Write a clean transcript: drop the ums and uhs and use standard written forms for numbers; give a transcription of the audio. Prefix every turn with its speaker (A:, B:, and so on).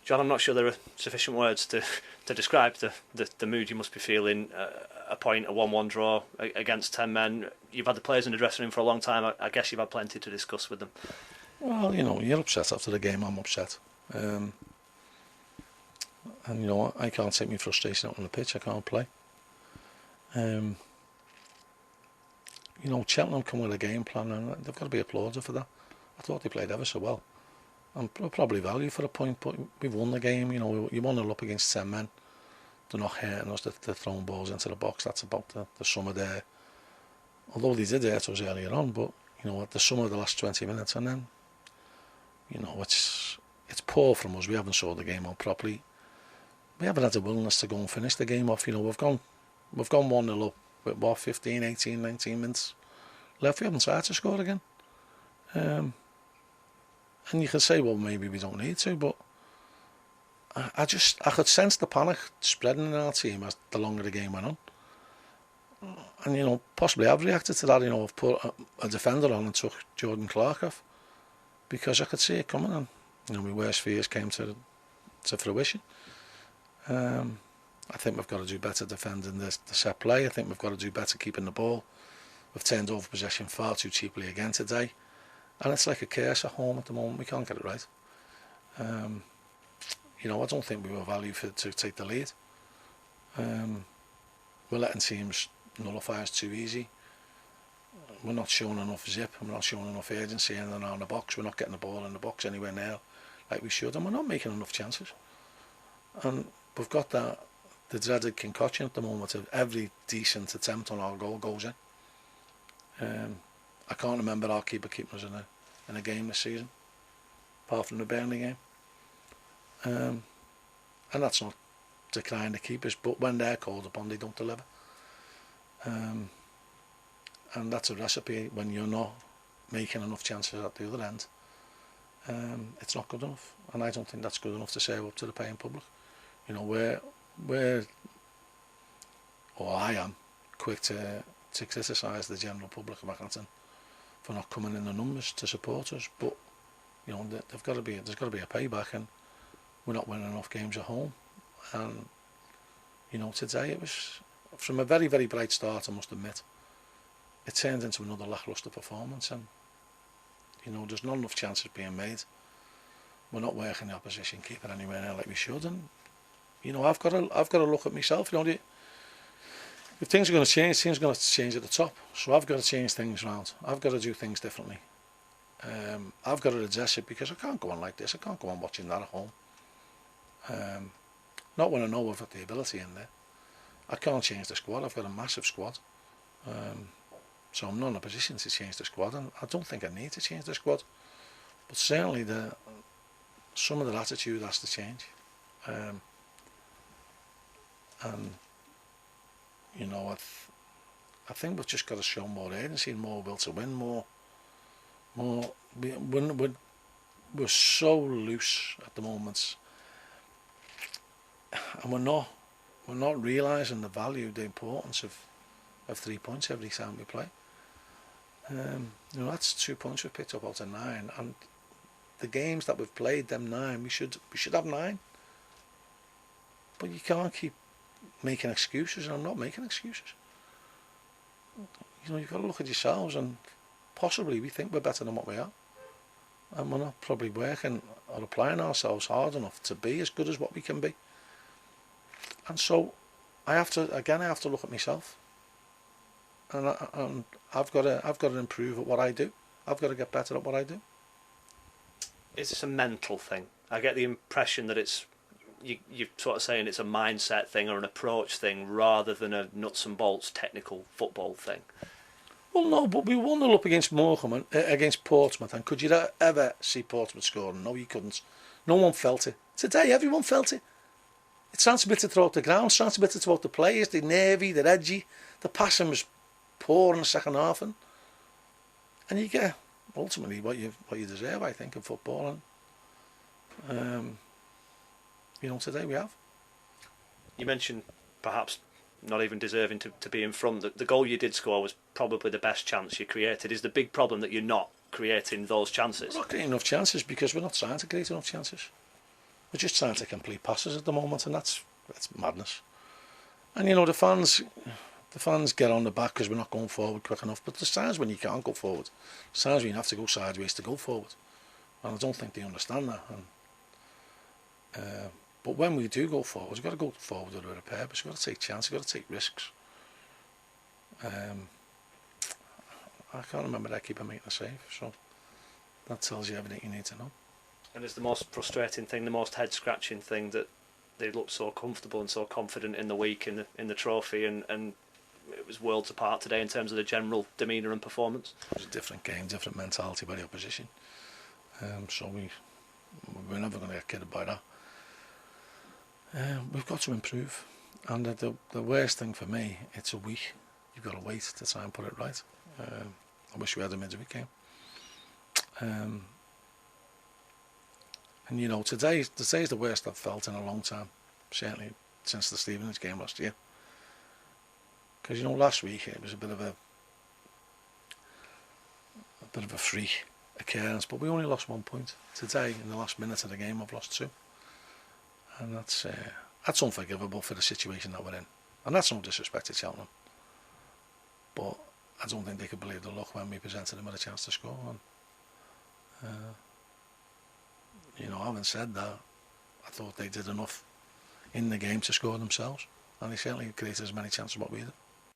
A: John, I'm not sure there are sufficient words to describe the mood you must be feeling. A point, a 1-1 draw against 10 men. You've had the players in the dressing room for a long time. I guess you've had plenty to discuss with them.
B: Well, you know, you're upset after the game. I'm upset. And, you know, I can't take my frustration out on the pitch. I can't play. You know, Cheltenham come with a game plan and they've got to be applauded for that. I thought they played ever so well. And probably value for a point, but we've won the game. You know, you 1-0 up against 10 men. They're not hurting us, they're throwing balls into the box. That's about the sum of their... Although they did hurt us earlier on, but, you know, at the sum of the last 20 minutes, and then, you know, it's poor from us. We haven't sorted the game out properly. We haven't had the willingness to go and finish the game off. You know, we've gone 1-0 up with, what, 15, 18, 19 minutes left. We haven't tried to score again. And you can say, well, maybe we don't need to, but I could sense the panic spreading in our team as the longer the game went on. And, you know, possibly I've reacted to that. You know, I've put a defender on and took Jordan Clark off because I could see it coming, and, you know, my worst fears came to fruition. I think we've got to do better defending the set play. I think we've got to do better keeping the ball. We've turned over possession far too cheaply again today. And it's like a curse at home at the moment. We can't get it right. You know, I don't think we were valued to take the lead. We're letting teams nullify us too easy. We're not showing enough zip. We're not showing enough urgency in and around the box. We're not getting the ball in the box anywhere near like we should. And we're not making enough chances. And we've got the dreaded concoction at the moment of every decent attempt on our goal goes in. I can't remember our keeper keeping us in a game this season, apart from the Burnley game. And that's not decrying the keepers, but when they're called upon, they don't deliver. And that's a recipe when you're not making enough chances at the other end. It's not good enough, and I don't think that's good enough to serve up to the paying public. You know, I am quick to criticise the general public of Accrington for not coming in the numbers to support us, but, you know, there's got to be a payback, and we're not winning enough games at home. And, you know, today it was from a very, very bright start, I must admit. It turned into another lacklustre performance, and, you know, there's not enough chances being made. We're not working the opposition keeper anywhere near like we should, and, you know, I've got to look at myself. You know, if things are going to change, things are going to change at the top. So I've got to change things around. I've got to do things differently. I've got to address it, because I can't go on like this. I can't go on watching that at home. Not when I know I've got the ability in there. I can't change the squad. I've got a massive squad. So I'm not in a position to change the squad, and I don't think I need to change the squad. But certainly some of the attitude has to change. And, you know, I think we've just got to show more urgency, more will to win, more. We're so loose at the moment, and we're not realising the value, the importance of 3 points every time we play. You know, that's 2 points we've picked up out of 9, and the games that we've played, them 9, we should have 9. But you can't keep making excuses, and I'm not making excuses. You know, you've got to look at yourselves, and possibly we think we're better than what we are, and we're not probably working or applying ourselves hard enough to be as good as what we can be. And so I have to look at myself, and I've got to improve at what I do. I've got to get better at what I do.
A: Is this a mental thing? I get the impression that it's you're sort of saying it's a mindset thing or an approach thing rather than a nuts and bolts technical football thing.
B: Well, no, but we won up against Morecambe, against Portsmouth, and could you ever see Portsmouth scoring? No, you couldn't. No one felt it. Today, everyone felt it. It sounds a bit to throw out the ground, sounds a bit to throw out the players. They're nervy, they're edgy. The passing was poor in the second half, and you get ultimately what you deserve, I think, in football. And you know, today we have.
A: You mentioned perhaps not even deserving to be in front. The goal you did score was probably the best chance you created. Is the big problem that you're not creating those chances?
B: We're not creating enough chances because we're not trying to create enough chances. we're just trying to complete passes at the moment, and that's madness. And you know, the fans get on the back because we're not going forward quick enough. But there's times when you can't go forward. There's times when you have to go sideways to go forward. And I don't think they understand that. But when we do go forward, we've got to go forward with a purpose. We've got to take chances. We've got to take risks. I can't remember that keeper making a save, so that tells you everything you need to know.
A: And it's the most frustrating thing, the most head-scratching thing, that they looked so comfortable and so confident in the week in the trophy, and it was worlds apart today in terms of the general demeanour and performance.
B: It was a different game, different mentality by the opposition. So we're never going to get kidded by that. We've got to improve, and the worst thing for me, it's a week. You've got to wait to try and put it right. I wish we had a midweek game. And you know, today's the worst I've felt in a long time, certainly since the Stevenage game last year. Because you know, last week it was a bit of a freak occurrence, but we only lost 1 point. Today, in the last minute of the game, I've lost 2, and that's unforgivable for the situation that we're in. And that's no disrespect to Cheltenham, but I don't think they could believe the luck when we presented them with a chance to score. And, you know, having said that, I thought they did enough in the game to score themselves, and they certainly created as many chances as what we did.